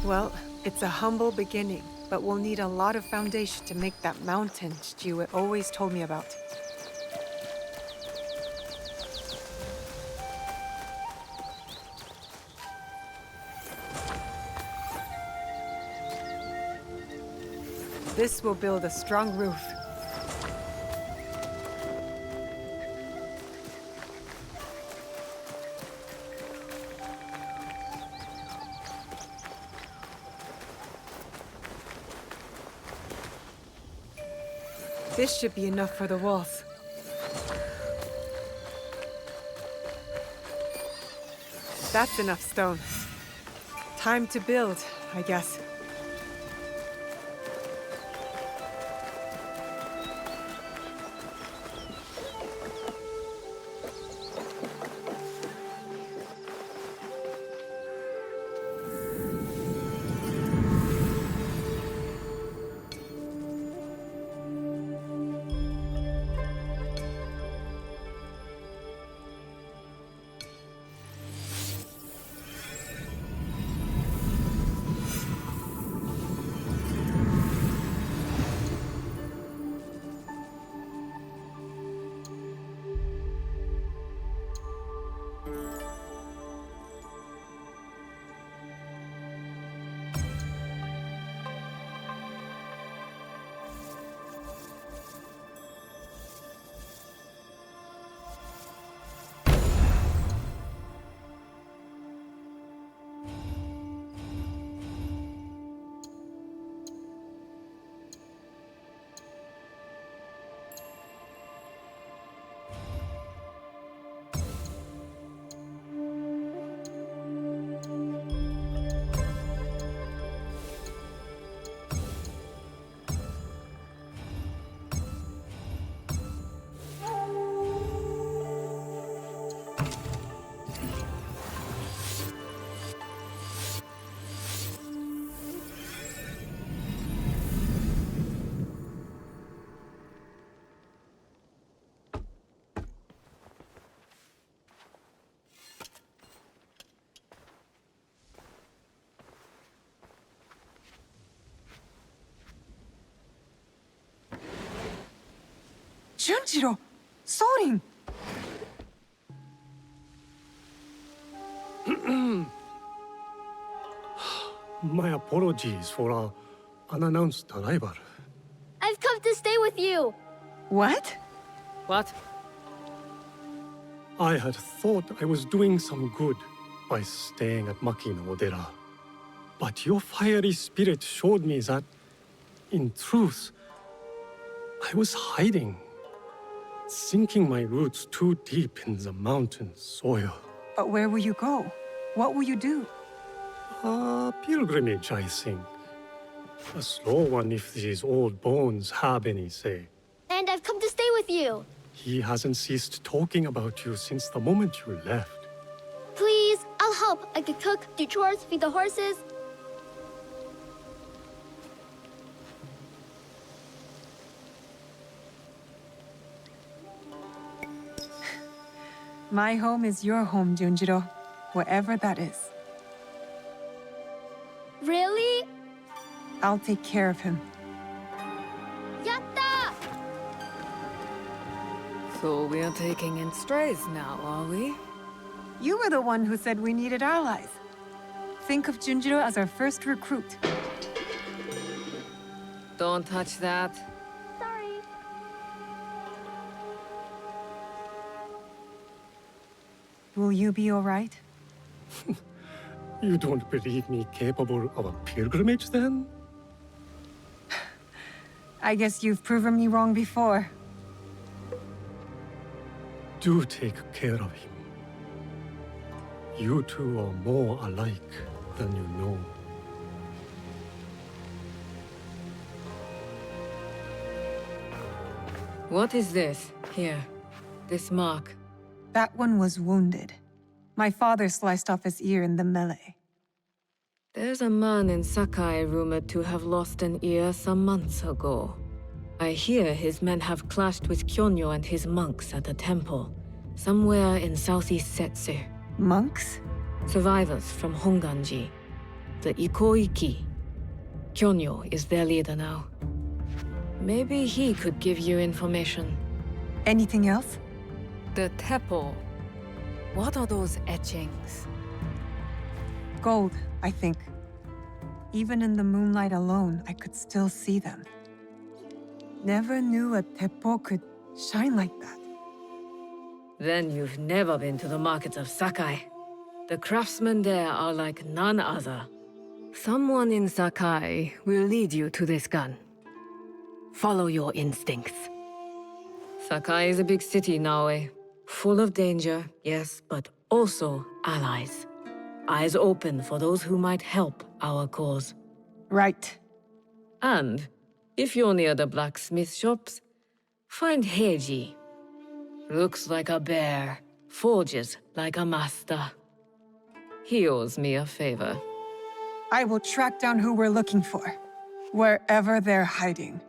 Well, it's a humble beginning, but we'll need a lot of foundation to make that mountain Stu always told me about. This will build a strong roof. This should be enough for the walls. That's enough stone. Time to build, I guess. Junjiro! Sorin! My apologies for our unannounced arrival. I've come to stay with you! What? What? I had thought I was doing some good by staying at Makino Odera. But your fiery spirit showed me that, in truth, I was hiding, sinking my roots too deep in the mountain soil. But where will you go? What will you do? A pilgrimage, I think. A slow one if these old bones have any say. And I've come to stay with you! He hasn't ceased talking about you since the moment you left. Please, I'll help. I could cook, do chores, feed the horses. My home is your home, Junjiro. Wherever that is. Really? I'll take care of him. Yatta! So we're taking in strays now, are we? You were the one who said we needed allies. Think of Junjiro as our first recruit. Don't touch that. Sorry. Will you be all right? You don't believe me capable of a pilgrimage, then? I guess you've proven me wrong before. Do take care of him. You two are more alike than you know. What is this? Here. This mark. That one was wounded. My father sliced off his ear in the melee. There's a man in Sakai rumored to have lost an ear some months ago. I hear his men have clashed with Kyonyo and his monks at a temple, somewhere in southeast Setsu. Monks? Survivors from Honganji. the Ikoiki. Kyonyo is their leader now. Maybe he could give you information. Anything else? The Teppo. What are those etchings? Gold, I think. Even in the moonlight alone, I could still see them. Never knew a Teppo could shine like that. Then you've never been to the markets of Sakai. The craftsmen there are like none other. Someone in Sakai will lead you to this gun. Follow your instincts. Sakai is a big city, Naoe. Full of danger, yes, but also allies. Eyes open for those who might help our cause. Right. And, if you're near the blacksmith shops, find Heiji. Looks like a bear, forges like a master. He owes me a favor. I will track down who we're looking for, wherever they're hiding.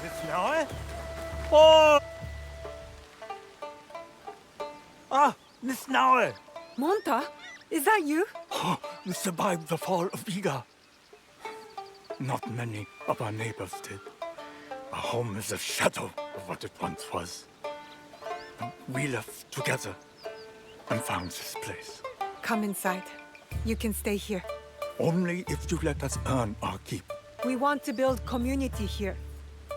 Miss Naue? Oh! Ah, Miss Naue! Monta, is that you? You survived the fall of Iga. Not many of our neighbors did. Our home is a shadow of what it once was. But we left together and found this place. Come inside. You can stay here. Only if you let us earn our keep. We want to build community here.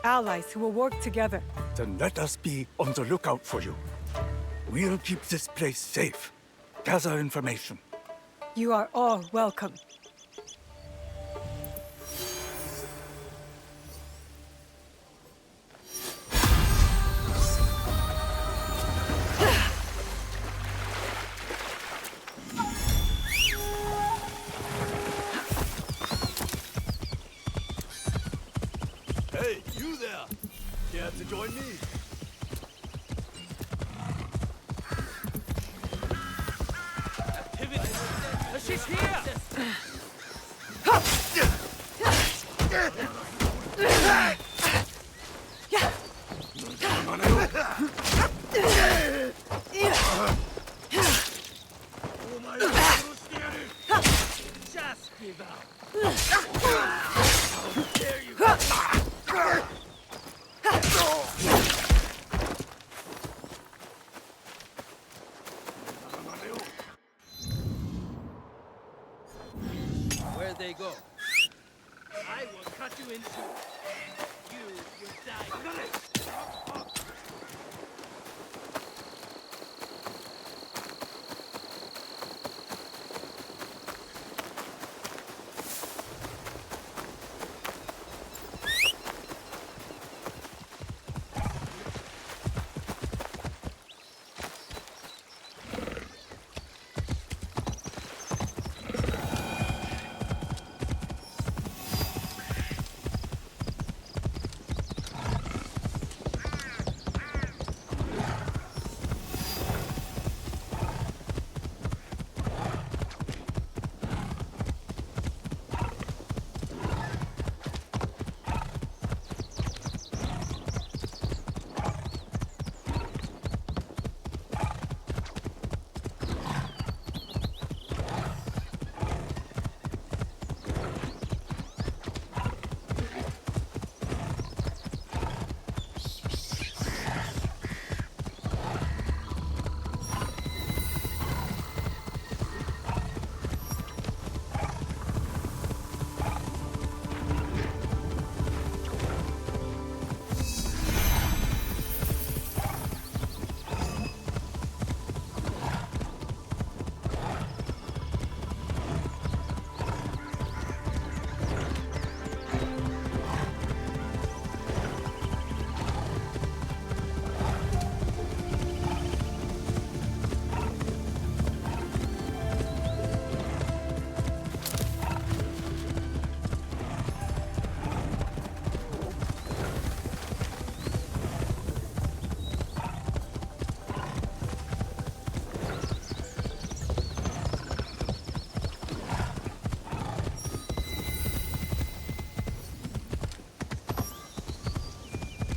Allies who will work together. Then let us be on the lookout for you. We'll keep this place safe. Gather information. You are all welcome. Hey, you there! Care to join me? She's here! Just give up! How dare you! Where'd they go? I will cut you in two. You die.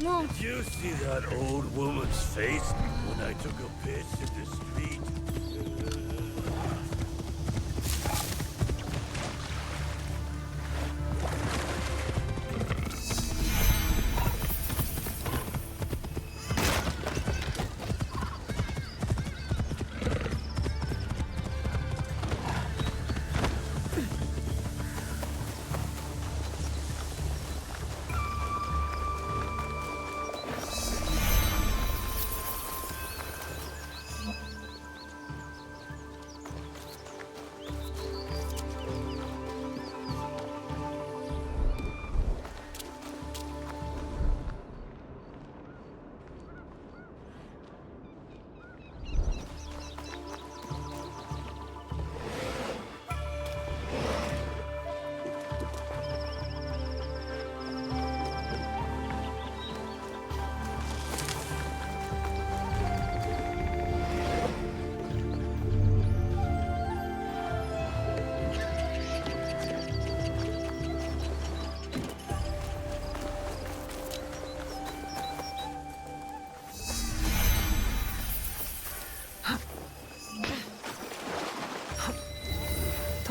Mom, Did you see that old woman's face when I took a piss in the street?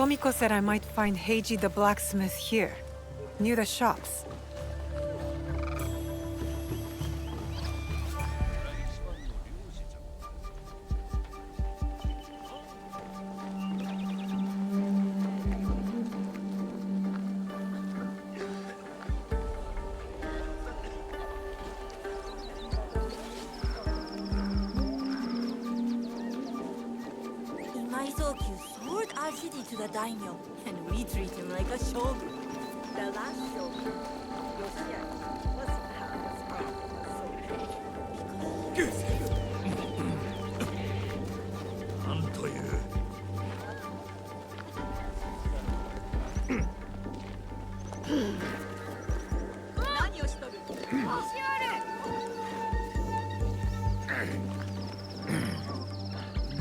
Tomiko said I might find Heiji the blacksmith here, near the shops. Imaizoku sold our city to the daimyo, and we treat him like a shogun. The last shogun, Yoshiaki, wasn't having his problems so big. なんという。何をしとる？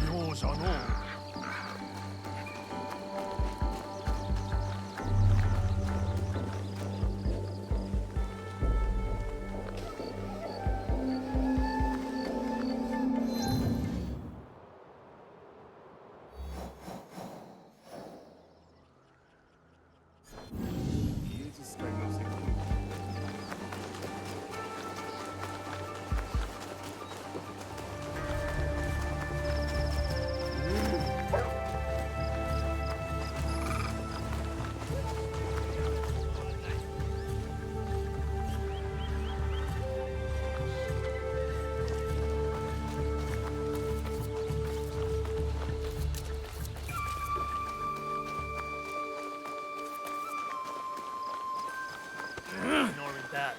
妙じゃのう。Ignoring that.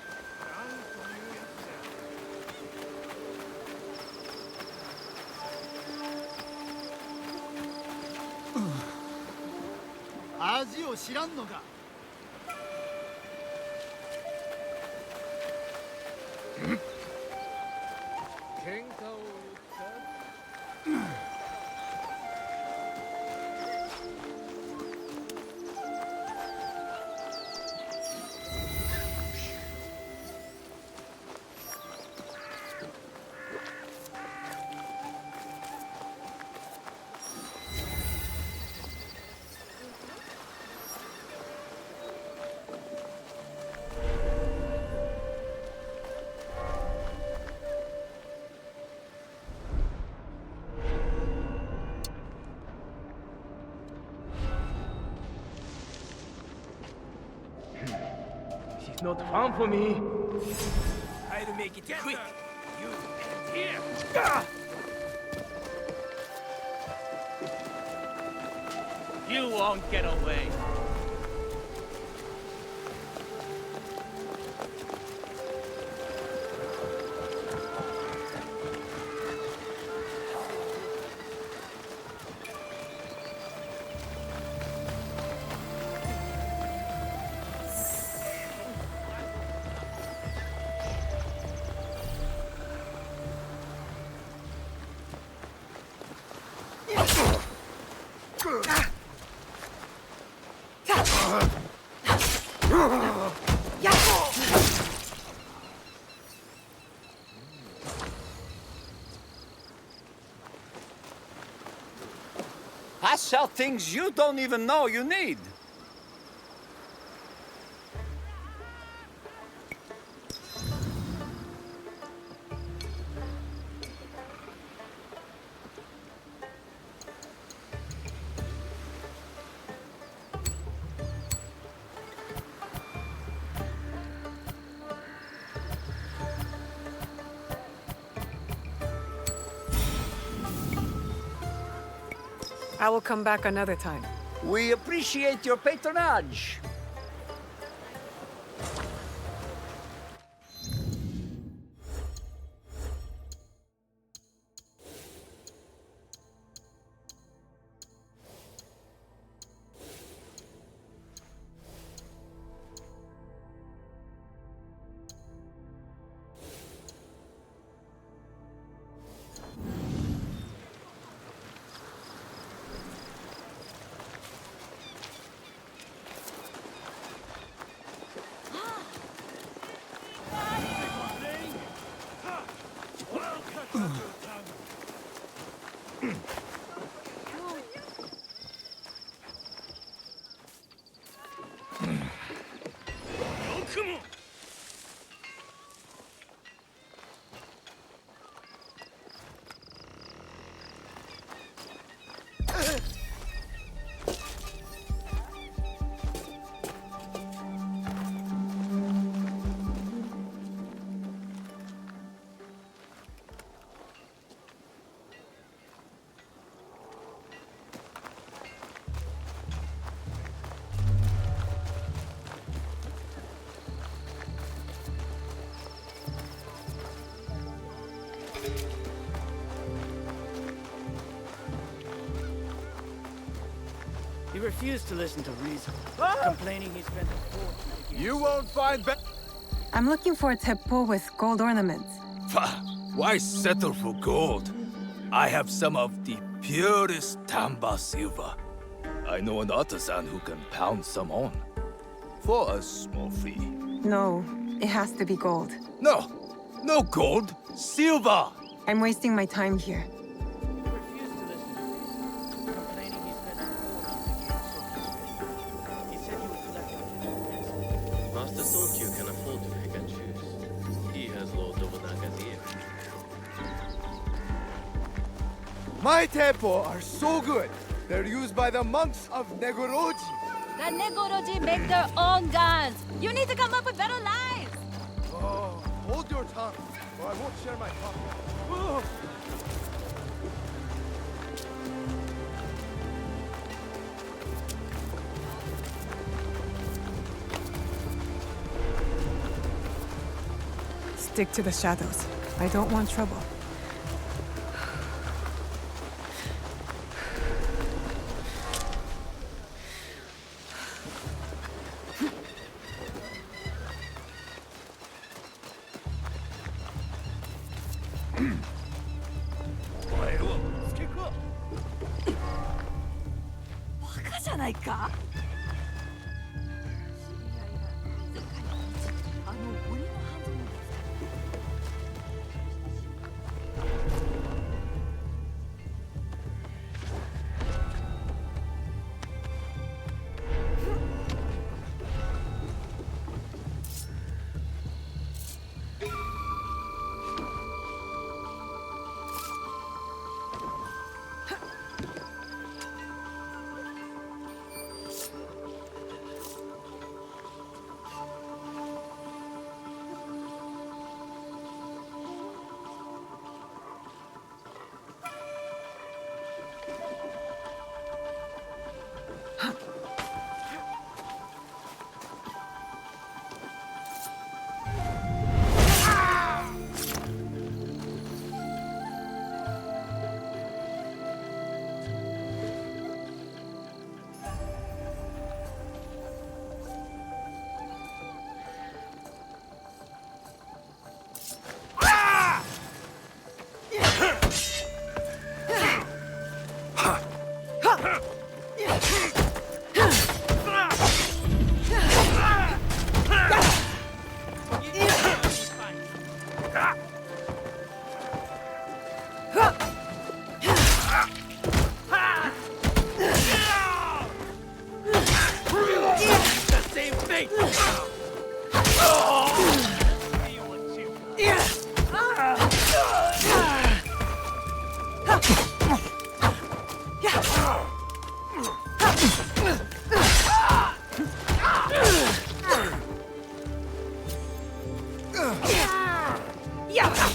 味を知らんのか。喧嘩を売った She's not fun for me. Try to make it quick. You and here. You won't get away. I sell things you don't even know you need. I will come back another time. We appreciate your patronage. refused to listen to reason, complaining he spent a fortune against... You won't find I'm looking for a teppo with gold ornaments. Why settle for gold? I have some of the purest Tamba silver. I know an artisan who can pound some on. For a small fee. No, it has to be gold. No! No gold! Silver! I'm wasting my time here. He refused to listen to reason, complaining he spent a fortune against social. He said he would collect on his Master Tokyo can afford to pick and choose. He has Lord Nobunaga's ear. My teppo are so good. They're used by the monks of Negoroji. The Negoroji make their own guns. You need to come up with better lines. Oh, hold your tongue, or I won't share my coffee. Stick to the shadows. I don't want trouble.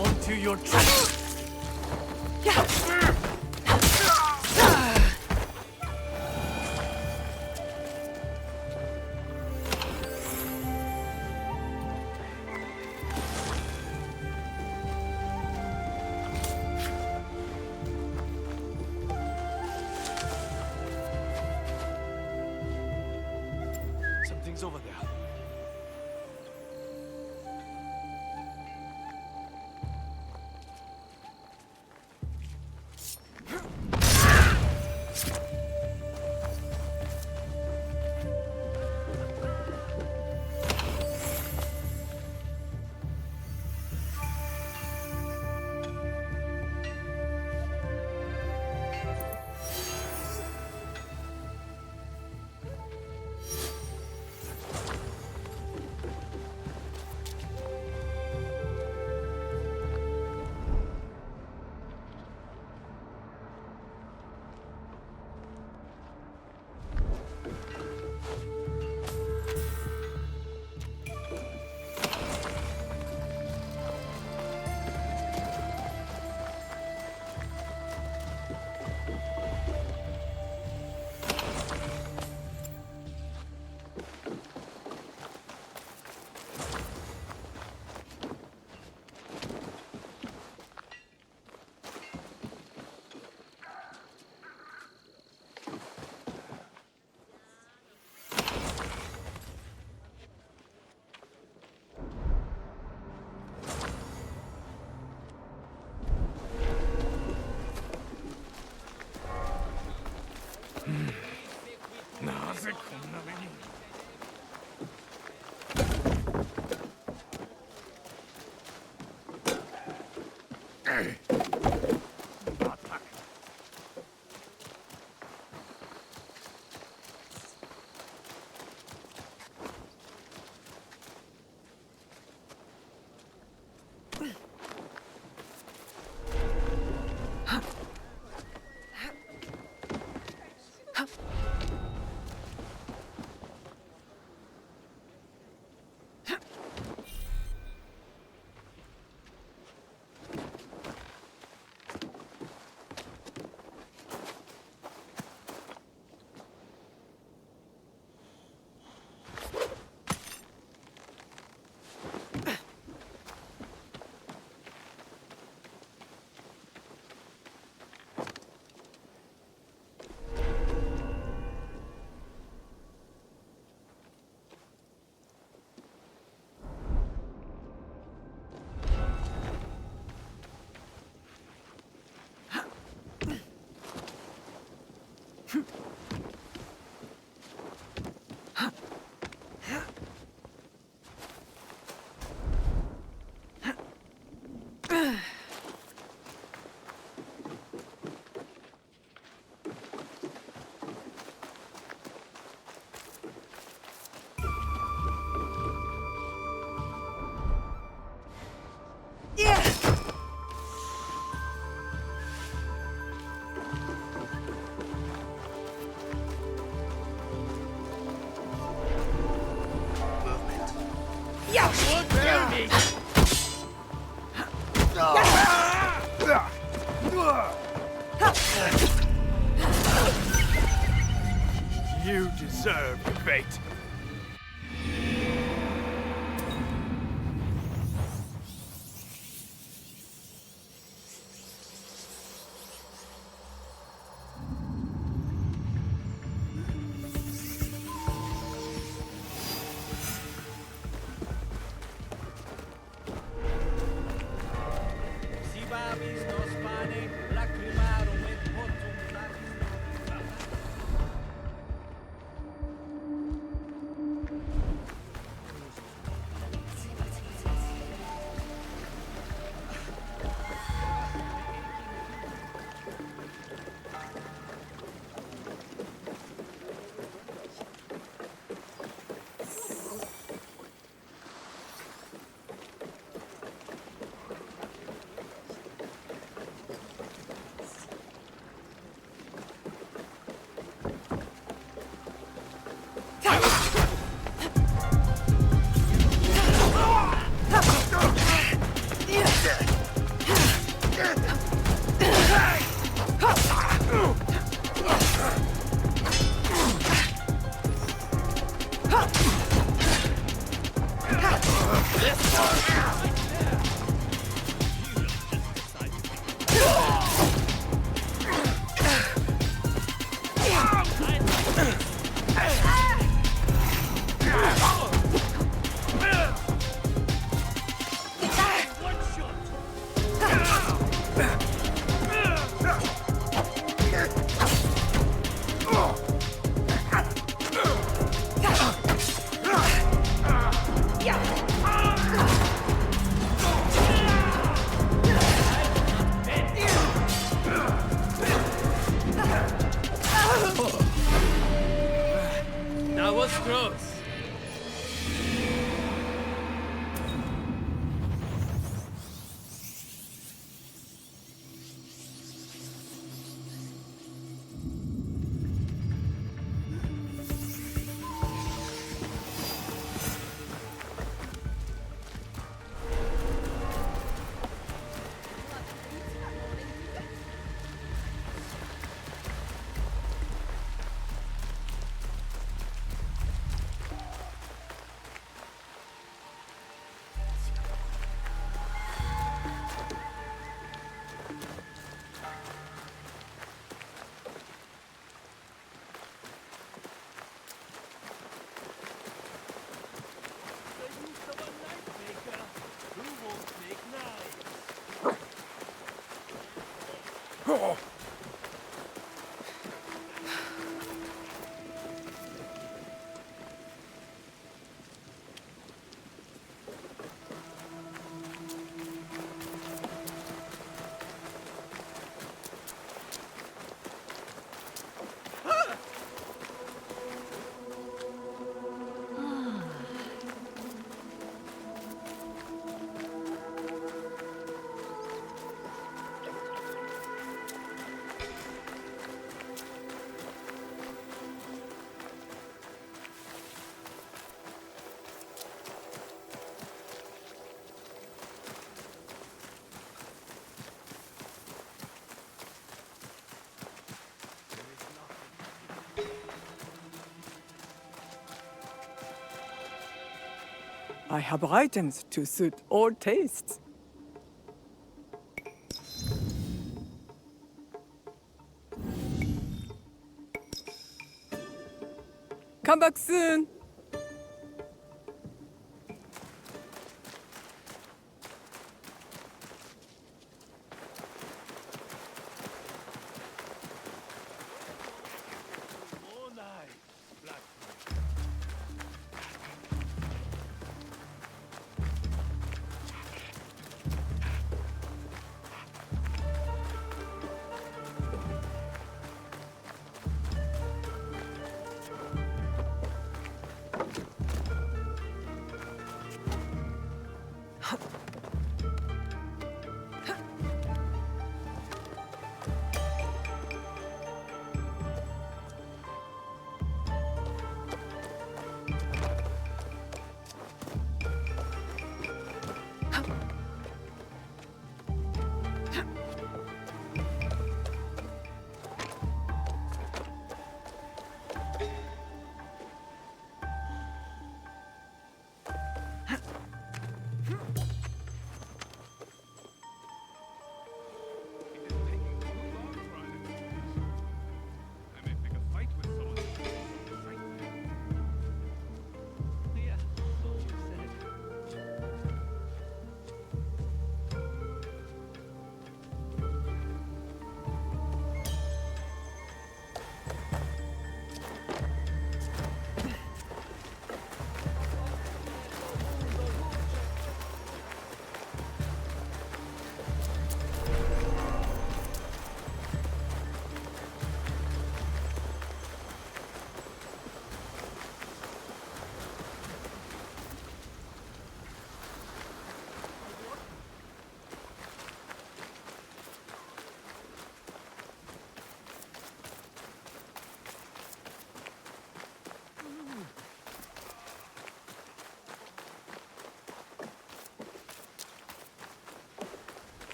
Onto your tree. Something's over there. You deserve your fate. Si babis nos pane, lacrimarum et potum lacrimarum. That was gross. I have items to suit all tastes. Come back soon.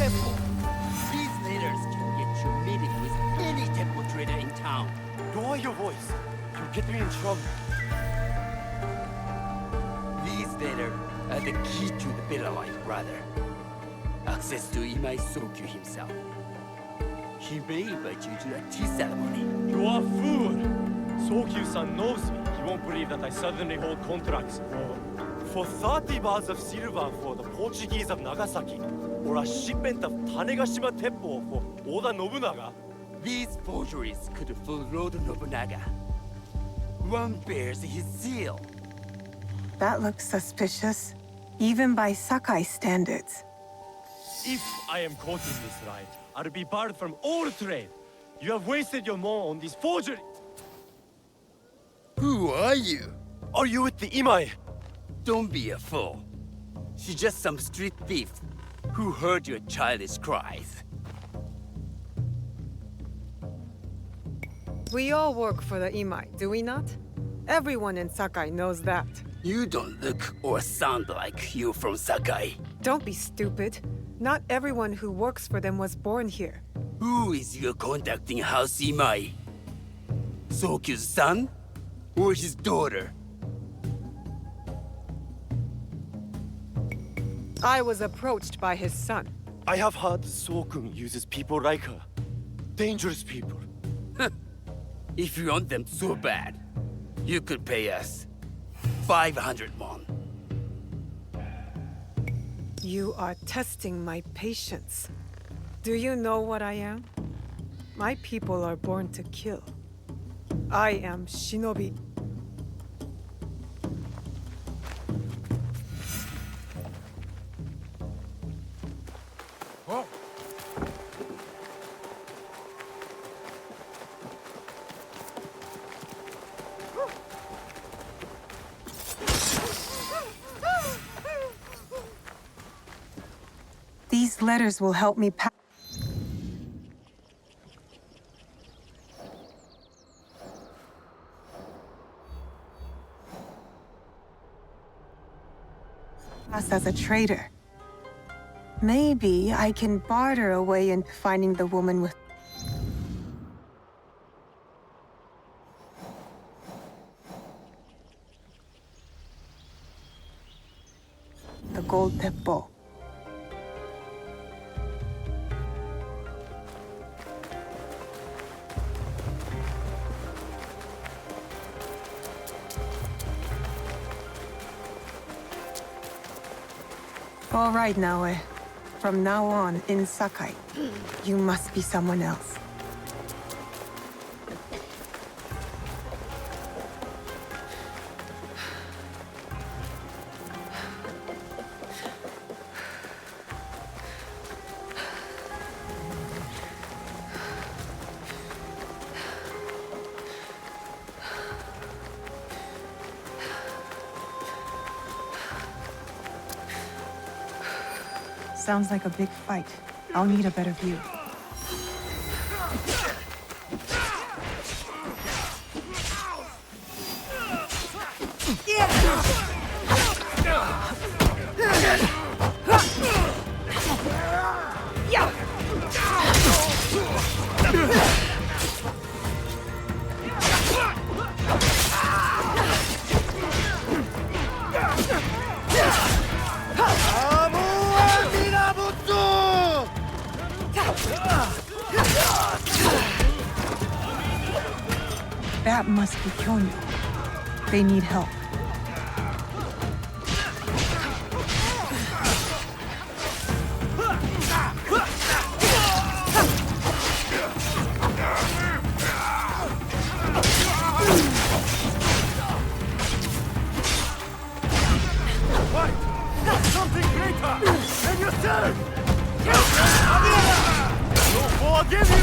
Teppo. These letters can get you meeting with any Teppo trader in town. Lower your voice. You'll get me in trouble. These letters are the key to the better life, brother. Access to Imai Sokyu himself. He may invite you to a tea ceremony. You are a fool! Sokyu-san knows me. He won't believe that I suddenly hold contracts for 30 bars of silver for the Portuguese of Nagasaki, or a shipment of Tanegashima Teppo for Oda Nobunaga. These forgeries could fool Lord Nobunaga. One bears his seal. That looks suspicious, even by Sakai standards. If I am caught in this lie, I'll be barred from all trade. You have wasted your mo on these forgeries. Who are you? Are you with the Imai? Don't be a fool. She's just some street thief. Who heard your childish cries? We all work for the Imai, do we not? Everyone in Sakai knows that. You don't look or sound like you from Sakai. Don't be stupid. Not everyone who works for them was born here. Who is your conducting house Imai? Sokyu's son? Or his daughter? I was approached by his son. I have heard So-kun uses people like her. Dangerous people. If you want them so bad, you could pay us 500 won. You are testing my patience. Do you know what I am? My people are born to kill. I am shinobi. These letters will help me pass as a traitor. Maybe I can barter a way into finding the woman with the Golden Teppo. All right, Naoe. From now on, in Sakai, you must be someone else. Sounds like a big fight. I'll need a better view. That must be Kyonyo. They need help. Something greater than yourself! We'll forgive you!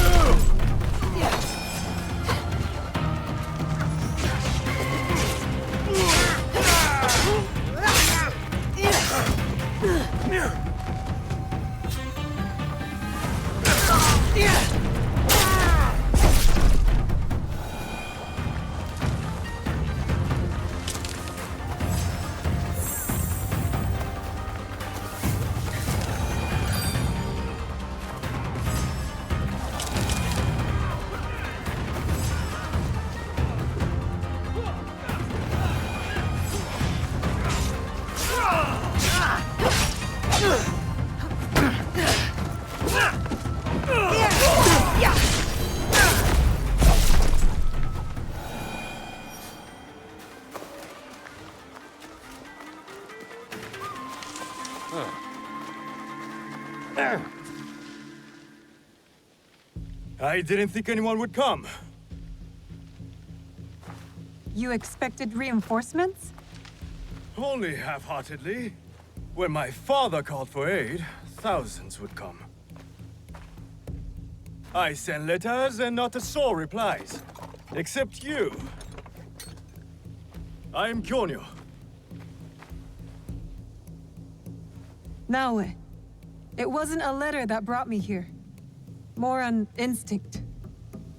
I didn't think anyone would come. You expected reinforcements? Only half-heartedly. When my father called for aid, thousands would come. I send letters and not a soul replies. Except you. I am Kyonyo. Naoe, It wasn't a letter that brought me here. More an instinct.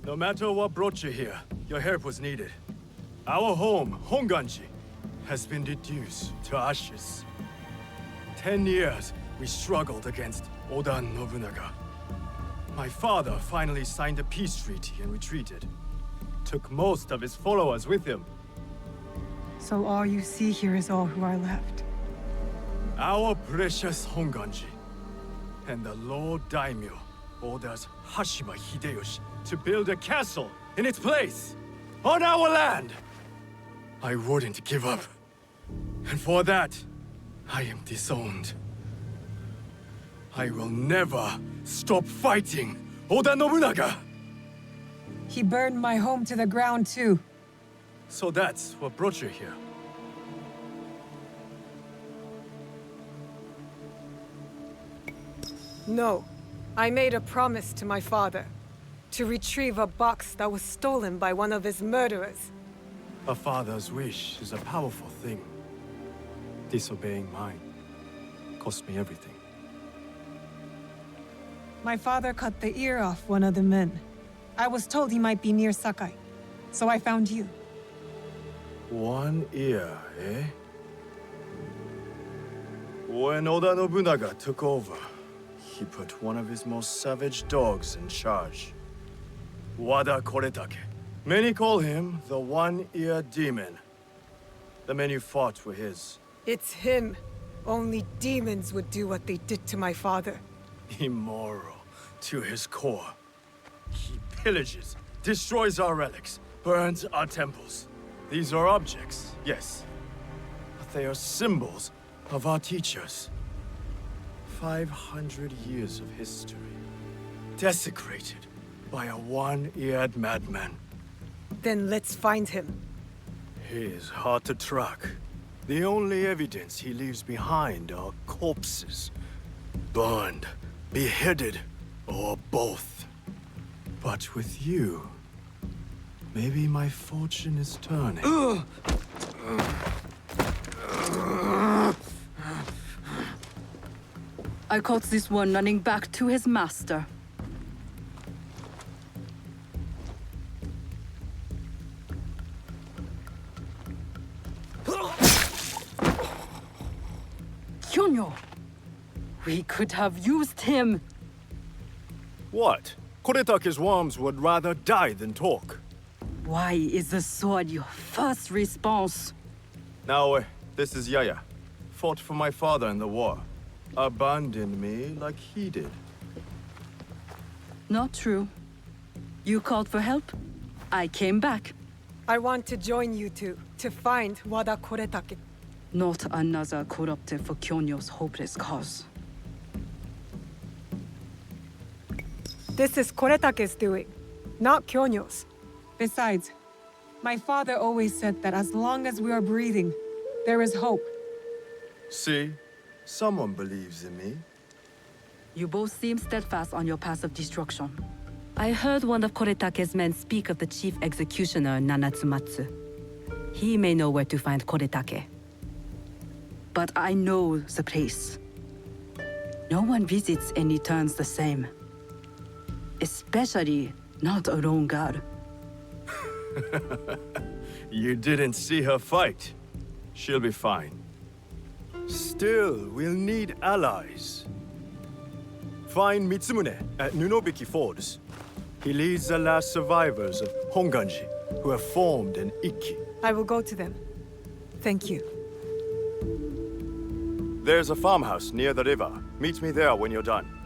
No matter what brought you here, your help was needed. Our home, Honganji, has been reduced to ashes. 10 years we struggled against Oda Nobunaga. My father finally signed a peace treaty and retreated. Took most of his followers with him. So all you see here is all who are left. Our precious Honganji. And the Lord Daimyo orders Hashima Hideyoshi to build a castle in its place, on our land! I wouldn't give up. And for that, I am disowned. I will never stop fighting Oda Nobunaga! He burned my home to the ground too. So that's what brought you here. No. I made a promise to my father to retrieve a box that was stolen by one of his murderers. A father's wish is a powerful thing. Disobeying mine cost me everything. My father cut the ear off one of the men. I was told he might be near Sakai, so I found you. One ear, eh? When Oda Nobunaga took over, he put one of his most savage dogs in charge. Wada Koretake. Many call him the One-Ear Demon. The men you fought were his. It's him. Only demons would do what they did to my father. Immoral to his core. He pillages, destroys our relics, burns our temples. These are objects, yes, but they are symbols of our teachers. 500 years of history, desecrated by a one-eared madman. Then let's find him. He is hard to track. The only evidence he leaves behind are corpses. Burned, beheaded, or both. But with you, maybe my fortune is turning. I caught this one running back to his master. Kyonyo! We could have used him! What? Koretake's worms would rather die than talk. Why is the sword your first response? Now, this is Yaya. Fought for my father in the war. Abandoned me like he did. Not true. You called for help. I came back. I want to join you two to find Wada Koretake. Not another corrupted for Kyonyo's hopeless cause. This is Koretake's doing, not Kyonyo's. Besides, my father always said that as long as we are breathing, there is hope. See? Someone believes in me. You both seem steadfast on your path of destruction. I heard one of Koretake's men speak of the chief executioner, Nanatsumatsu. He may know where to find Koretake. But I know the place. No one visits and returns the same. Especially not a lone guard. You didn't see her fight. She'll be fine. Still, we'll need allies. Find Mitsumune at Nunobiki Fords. He leads the last survivors of Honganji, who have formed an Ikki. I will go to them. Thank you. There's a farmhouse near the river. Meet me there when you're done.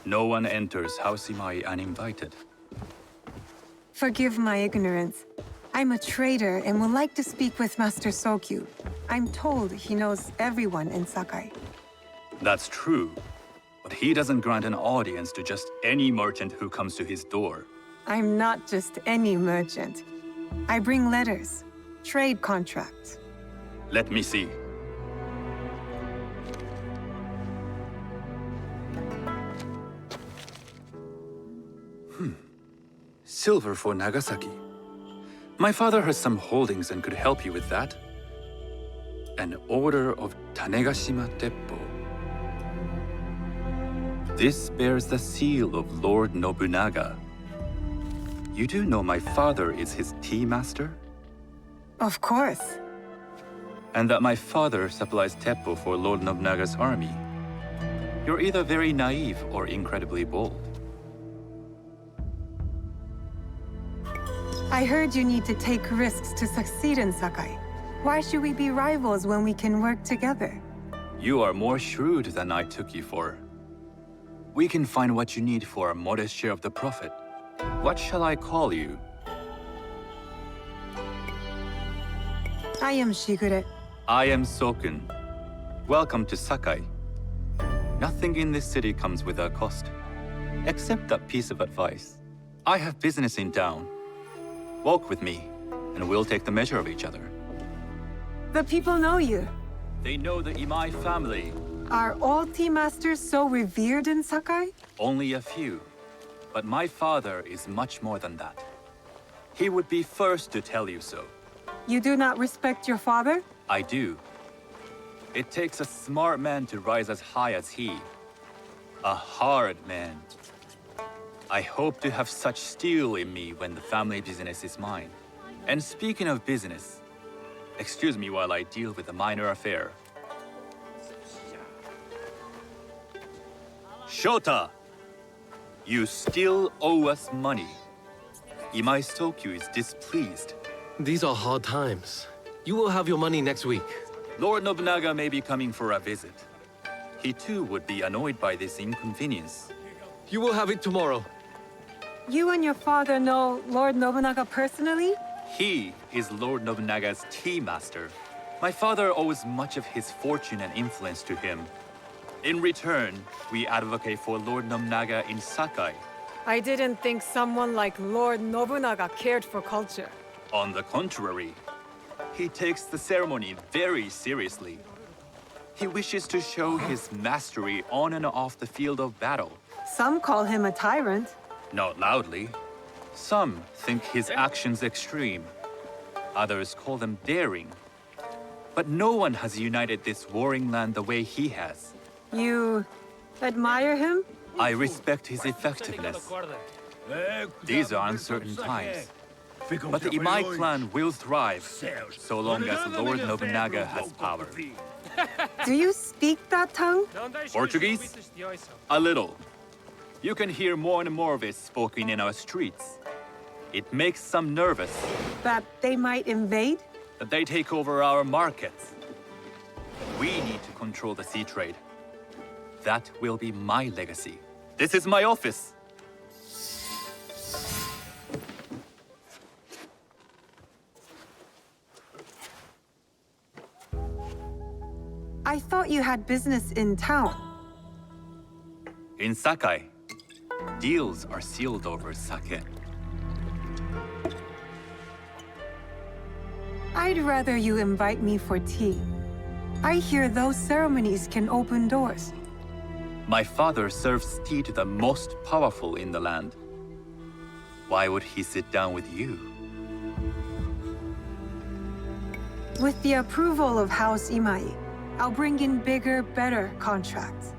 No one enters House Imai uninvited. Forgive my ignorance. I'm a trader and would like to speak with Master Sokyu. I'm told he knows everyone in Sakai. That's true, but he doesn't grant an audience to just any merchant who comes to his door. I'm not just any merchant. I bring letters, trade contracts. Let me see. Silver for Nagasaki. My father has some holdings and could help you with that. An order of Tanegashima Teppo. This bears the seal of Lord Nobunaga. You do know my father is his tea master? Of course. And that my father supplies Teppo for Lord Nobunaga's army. You're either very naive or incredibly bold. I heard you need to take risks to succeed in Sakai. Why should we be rivals when we can work together? You are more shrewd than I took you for. We can find what you need for a modest share of the profit. What shall I call you? I am Shigure. I am Sokun. Welcome to Sakai. Nothing in this city comes without cost. Except that piece of advice. I have business in town. Walk with me, and we'll take the measure of each other. The people know you. They know the Imai family. Are all tea masters so revered in Sakai? Only a few. But my father is much more than that. He would be first to tell you so. You do not respect your father? I do. It takes a smart man to rise as high as he. A hard man. I hope to have such steel in me when the family business is mine. And speaking of business, excuse me while I deal with a minor affair. Shota! You still owe us money. Imai Sokyu is displeased. These are hard times. You will have your money next week. Lord Nobunaga may be coming for a visit. He too would be annoyed by this inconvenience. You will have it tomorrow. You and your father know Lord Nobunaga personally? He is Lord Nobunaga's tea master. My father owes much of his fortune and influence to him. In return, we advocate for Lord Nobunaga in Sakai. I didn't think someone like Lord Nobunaga cared for culture. On the contrary, he takes the ceremony very seriously. He wishes to show his mastery on and off the field of battle. Some call him a tyrant. Not loudly. Some think his actions extreme. Others call them daring. But no one has united this warring land the way he has. You admire him? I respect his effectiveness. These are uncertain times. But the Imai clan will thrive, so long as Lord Nobunaga has power. Do you speak that tongue? Portuguese? A little. You can hear more and more of it spoken in our streets. It makes some nervous. That they might invade? That they take over our markets. We need to control the sea trade. That will be my legacy. This is my office. I thought you had business in town. In Sakai, deals are sealed over sake. I'd rather you invite me for tea. I hear those ceremonies can open doors. My father serves tea to the most powerful in the land. Why would he sit down with you? With the approval of House Imai, I'll bring in bigger, better contracts.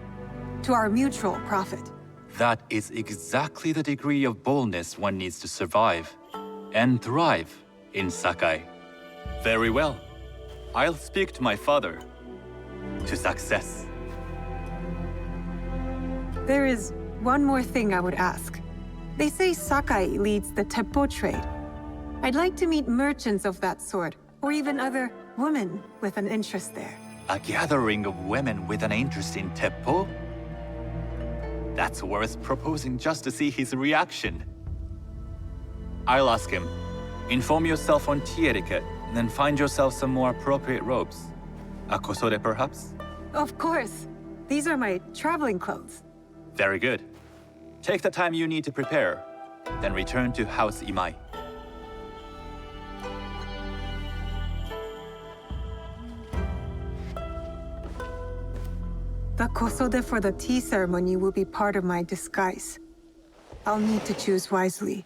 To our mutual profit. That is exactly the degree of boldness one needs to survive and thrive in Sakai. Very well. I'll speak to my father. To success. There is one more thing I would ask. They say Sakai leads the Teppo trade. I'd like to meet merchants of that sort, or even other women with an interest there. A gathering of women with an interest in Teppo? That's worth proposing just to see his reaction. I'll ask him. Inform yourself on tea etiquette, then find yourself some more appropriate robes. A kosode, perhaps? Of course. These are my traveling clothes. Very good. Take the time you need to prepare, then return to House Imai. The kosode for the tea ceremony will be part of my disguise. I'll need to choose wisely.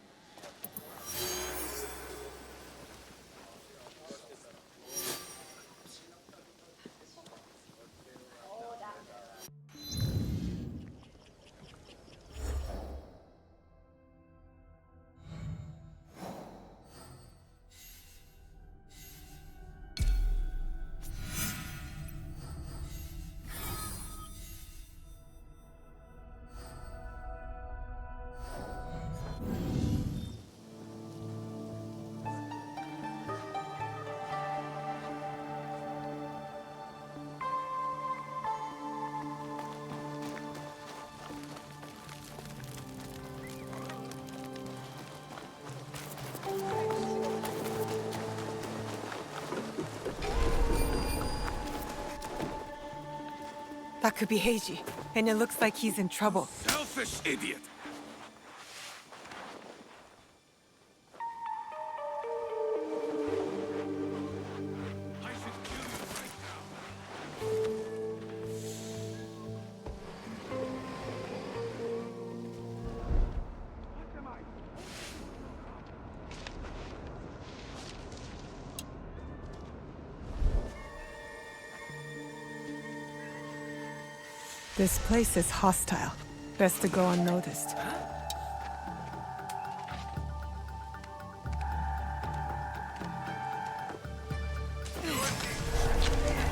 That could be Heiji, and it looks like he's in trouble. Selfish idiot! This place is hostile. Best to go unnoticed.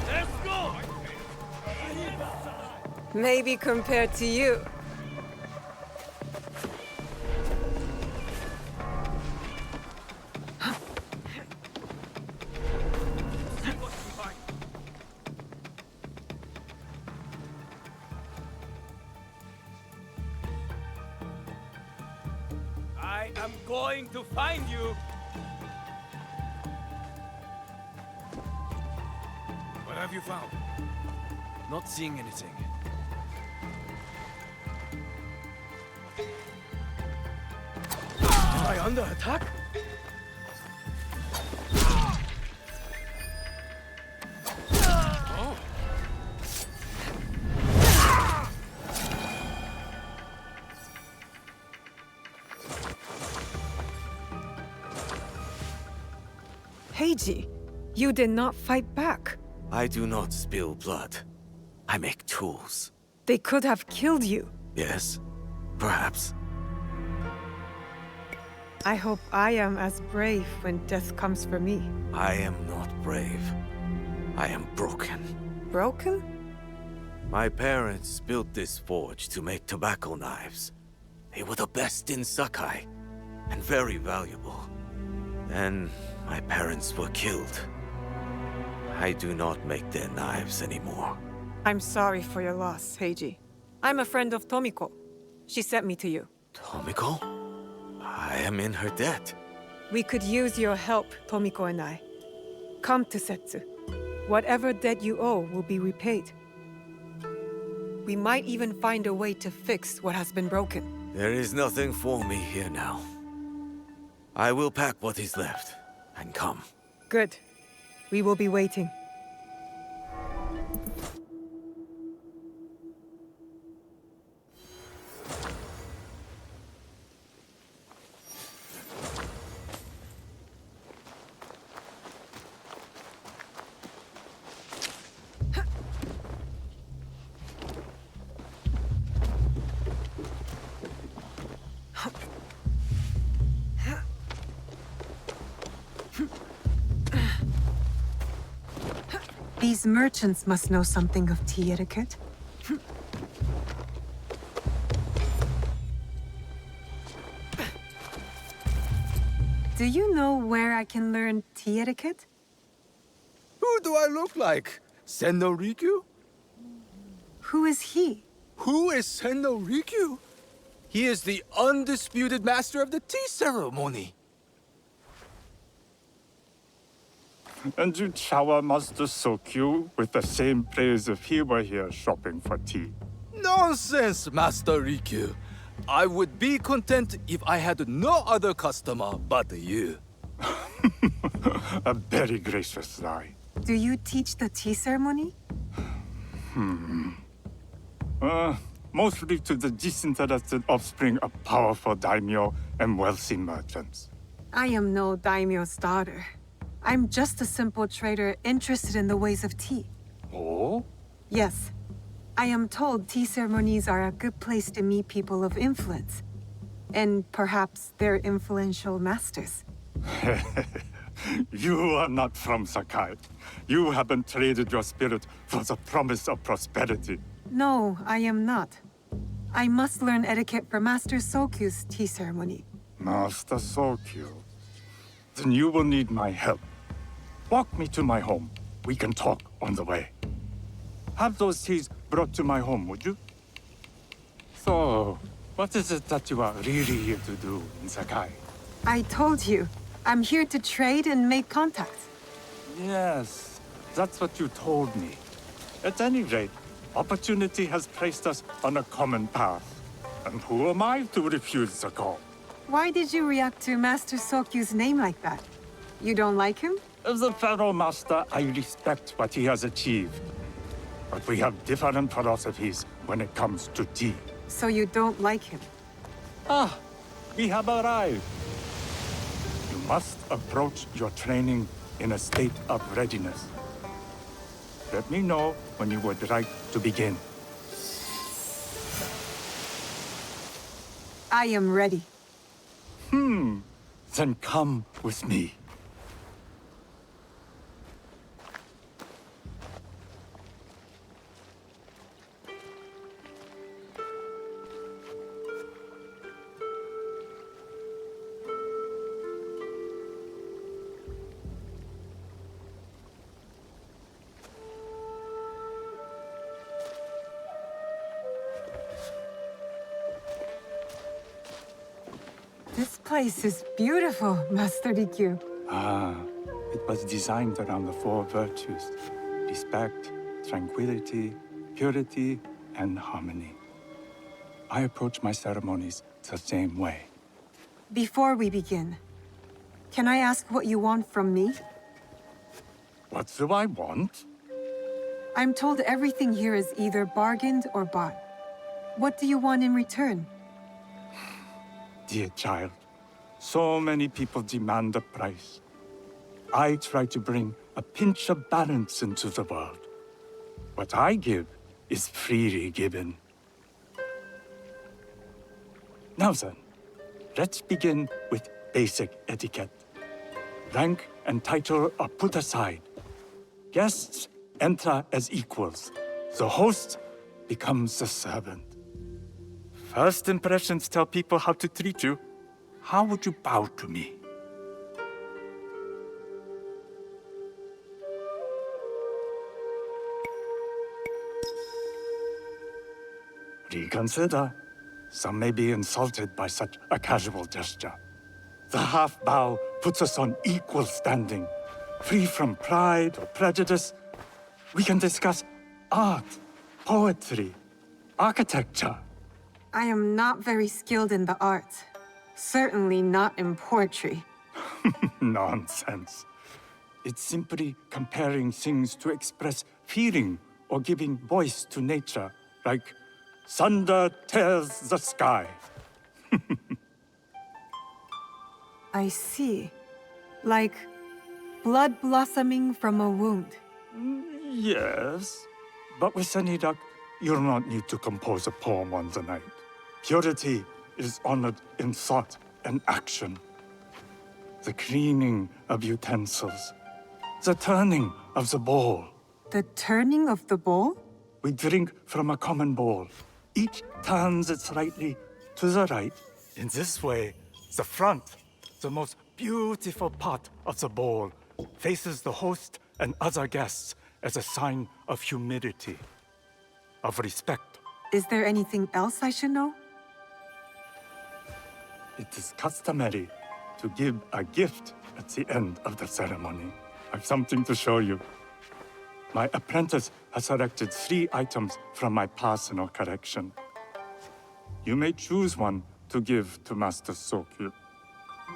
Let's go! Maybe compared to you. I am going to find you! What have you found? Not seeing anything. Am I under attack? Oh. Heiji, you did not fight back. I do not spill blood. I make tools. They could have killed you. Yes, perhaps. I hope I am as brave when death comes for me. I am not brave. I am broken. Broken? My parents built this forge to make tobacco knives. They were the best in Sakai, and very valuable. Then my parents were killed. I do not make their knives anymore. I'm sorry for your loss, Heiji. I'm a friend of Tomiko. She sent me to you. Tomiko? I am in her debt. We could use your help, Tomiko and I. Come to Setsu. Whatever debt you owe will be repaid. We might even find a way to fix what has been broken. There is nothing for me here now. I will pack what is left and come. Good. We will be waiting. These merchants must know something of tea etiquette. Do you know where I can learn tea etiquette? Who do I look like? Senno Rikyu? Who is he? Who is Senno Rikyu? He is the undisputed master of the tea ceremony. And you shower Master Sokyu with the same praise if he were here shopping for tea. Nonsense, Master Rikyu. I would be content if I had no other customer but you. A very gracious lie. Do you teach the tea ceremony? Mostly to the disinterested offspring of powerful daimyo and wealthy merchants. I am no daimyo's daughter. I'm just a simple trader interested in the ways of tea. Oh? Yes. I am told tea ceremonies are a good place to meet people of influence. And perhaps their influential masters. You are not from Sakai. You haven't traded your spirit for the promise of prosperity. No, I am not. I must learn etiquette for Master Sokyu's tea ceremony. Master Sokyu. Then you will need my help. Walk me to my home. We can talk on the way. Have those teas brought to my home, would you? So, what is it that you are really here to do in Sakai? I told you, I'm here to trade and make contacts. Yes, that's what you told me. At any rate, opportunity has placed us on a common path. And who am I to refuse the call? Why did you react to Master Sokyu's name like that? You don't like him? As a Pharaoh Master, I respect what he has achieved. But we have different philosophies when it comes to tea. So you don't like him? Ah, we have arrived. You must approach your training in a state of readiness. Let me know when you would like to begin. I am ready. Then come with me. This place is beautiful, Master Rikyu. It was designed around the four virtues: respect, tranquility, purity, and harmony. I approach my ceremonies the same way. Before we begin, can I ask what you want from me? What do I want? I'm told everything here is either bargained or bought. What do you want in return? Dear child, so many people demand a price. I try to bring a pinch of balance into the world. What I give is freely given. Now then, let's begin with basic etiquette. Rank and title are put aside. Guests enter as equals. The host becomes the servant. First impressions tell people how to treat you. How would you bow to me? Reconsider. Some may be insulted by such a casual gesture. The half bow puts us on equal standing, free from pride or prejudice. We can discuss art, poetry, architecture. I am not very skilled in the arts. Certainly not in poetry. Nonsense. It's simply comparing things to express feeling or giving voice to nature, like thunder tears the sky. I see. Like blood blossoming from a wound. Yes, but with any luck, you'll not need to compose a poem on the night. Purity is honored in thought and action. The cleaning of utensils. The turning of the bowl. The turning of the bowl? We drink from a common bowl. Each turns it slightly to the right. In this way, the front, the most beautiful part of the bowl, faces the host and other guests as a sign of humility, of respect. Is there anything else I should know? It is customary to give a gift at the end of the ceremony. I've something to show you. My apprentice has selected 3 items from my personal collection. You may choose one to give to Master Sokyu.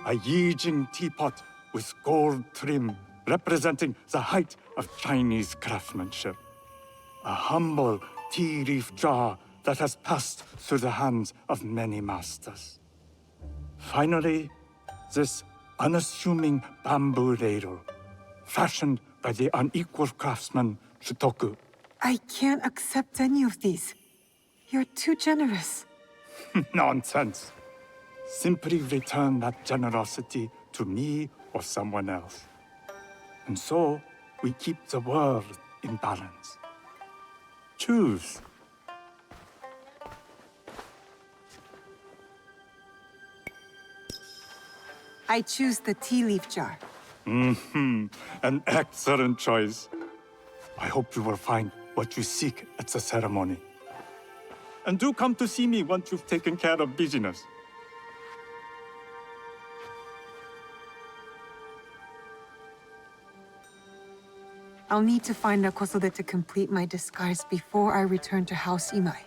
A Yijing teapot with gold trim representing the height of Chinese craftsmanship. A humble tea leaf jar that has passed through the hands of many masters. Finally, this unassuming bamboo ladle, fashioned by the unequal craftsman Shutoku. I can't accept any of these. You're too generous. Nonsense. Simply return that generosity to me or someone else. And so, we keep the world in balance. Choose. I choose the tea leaf jar. An excellent choice. I hope you will find what you seek at the ceremony. And do come to see me once you've taken care of business. I'll need to find Akosode to complete my disguise before I return to House Imai.